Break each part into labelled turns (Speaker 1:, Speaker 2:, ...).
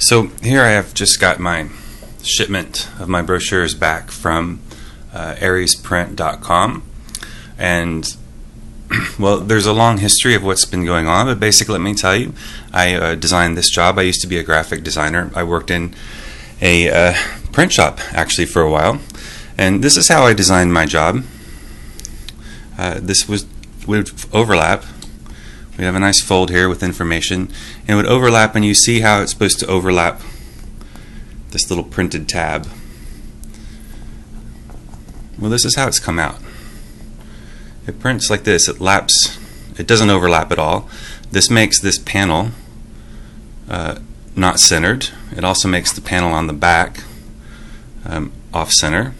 Speaker 1: So here I have just got my shipment of my brochures back from ariesprint.com, and well, there's a long history of what's been going on, but basically let me tell you, I designed this job. I used to be a graphic designer. I worked in a print shop actually for a while, and this is how I designed my job. This would overlap. We have a nice fold here with information, and it would overlap, and you see how it's supposed to overlap this little printed tab. Well, this is how it's come out. It prints like this. It laps. It doesn't overlap at all. This makes this panel not centered. It also makes the panel on the back off center.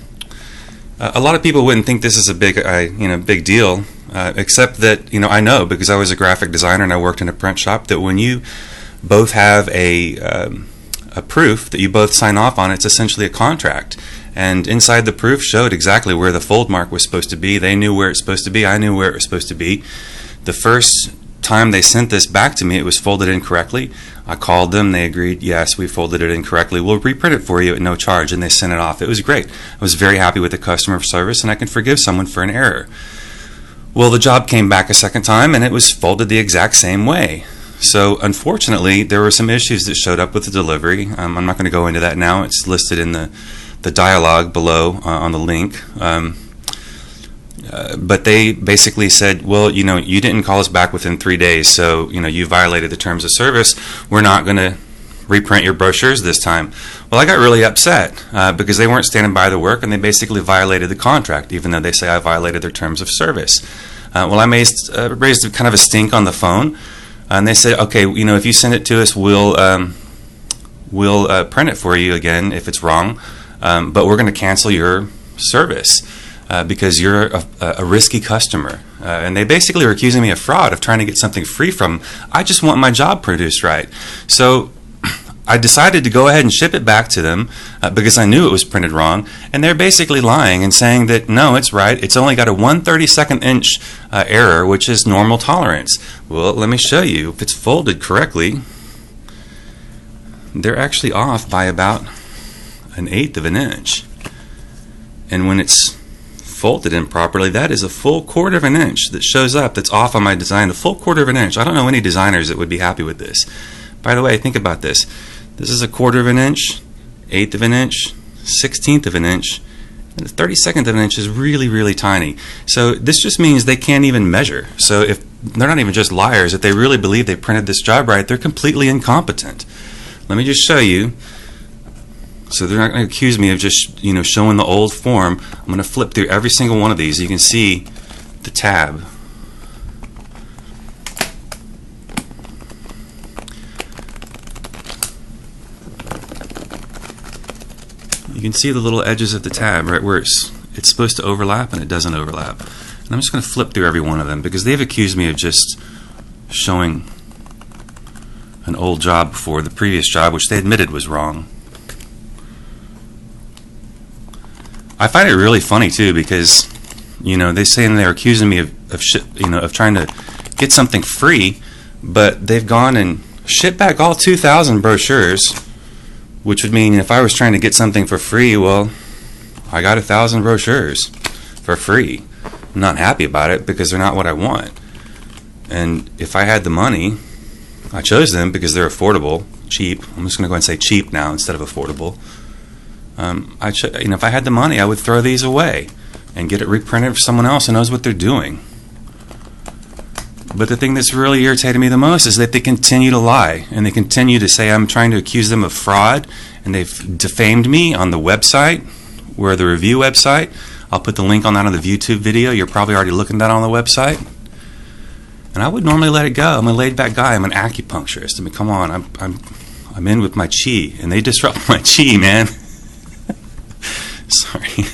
Speaker 1: A lot of people wouldn't think this is a big deal, except that I know, because I was a graphic designer and I worked in a print shop, that when you both have a proof that you both sign off on, it's essentially a contract. And inside the proof showed exactly where the fold mark was supposed to be. They knew where it's supposed to be. I knew where it was supposed to be. The first time they sent this back to me, it was folded incorrectly. I called them. They agreed, yes, we folded it incorrectly. We'll reprint it for you at no charge. And they sent it off. It was great. I was very happy with the customer service, and I can forgive someone for an error. Well, the job came back a second time, and it was folded the exact same way. So unfortunately, there were some issues that showed up with the delivery. I'm not going to go into that now. It's listed in the dialogue below on the link. But they basically said, well, you didn't call us back within 3 days, so you violated the terms of service. We're not going to reprint your brochures this time. Well, I got really upset because they weren't standing by the work, and they basically violated the contract, even though they say I violated their terms of service. Well, I raised kind of a stink on the phone, and they said, okay, if you send it to us, we'll print it for you again if it's wrong, but we're going to cancel your service. Because you're a risky customer. And they basically were accusing me of fraud, of trying to get something free from them. I just want my job produced right. So I decided to go ahead and ship it back to them because I knew it was printed wrong. And they're basically lying and saying that, no, it's right. It's only got a 1/32 inch error, which is normal tolerance. Well, let me show you. If it's folded correctly, they're actually off by about 1/8 of an inch. And when it's folded improperly, that is a full 1/4 of an inch that shows up that's off on my design, a full 1/4 of an inch. I don't know any designers that would be happy with this. By the way, think about this. This is a 1/4 of an inch, 1/8 of an inch, 1/16 of an inch, and the 32nd of an inch is really, really tiny. So this just means they can't even measure. So if they're not even just liars, if they really believe they printed this job right, they're completely incompetent. Let me just show you. So they're not going to accuse me of just, showing the old form. I'm going to flip through every single one of these. You can see the tab. You can see the little edges of the tab right where it's supposed to overlap, and it doesn't overlap. And I'm just going to flip through every one of them because they've accused me of just showing an old job before the previous job, which they admitted was wrong. I find it really funny too because, they say they're accusing me of trying to get something free, but they've gone and shipped back all 2,000 brochures, which would mean if I was trying to get something for free, well, I got 1,000 brochures for free. I'm not happy about it because they're not what I want. And if I had the money, I chose them because they're affordable, cheap. I'm just going to go ahead and say cheap now instead of affordable. If I had the money, I would throw these away and get it reprinted for someone else who knows what they're doing. But the thing that's really irritated me the most is that they continue to lie, and they continue to say I'm trying to accuse them of fraud, and they've defamed me on the website, where the review website. I'll put the link on that on the YouTube video. You're probably already looking at that on the website. And I would normally let it go. I'm a laid-back guy. I'm an acupuncturist. I mean, come on. I'm in with my chi, and they disrupt my chi, man. Sorry.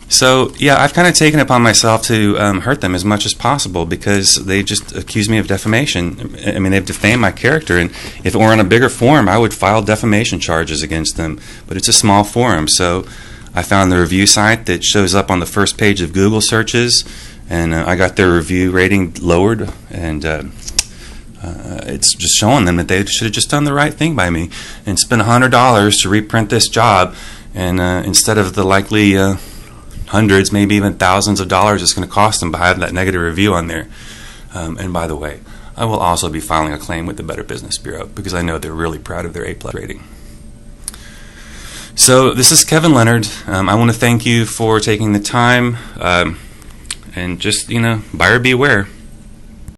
Speaker 1: So, yeah, I've kind of taken it upon myself to hurt them as much as possible because they just accuse me of defamation. I mean, they've defamed my character, and if it were on a bigger forum, I would file defamation charges against them. But it's a small forum, so I found the review site that shows up on the first page of Google searches, and I got their review rating lowered, and it's just showing them that they should have just done the right thing by me and spent $100 to reprint this job, and instead of the likely hundreds, maybe even thousands of dollars it's going to cost them by having that negative review on there. And by the way, I will also be filing a claim with the Better Business Bureau because I know they're really proud of their A+ rating. So this is Kevin Leonard. I want to thank you for taking the time, and just, buyer beware.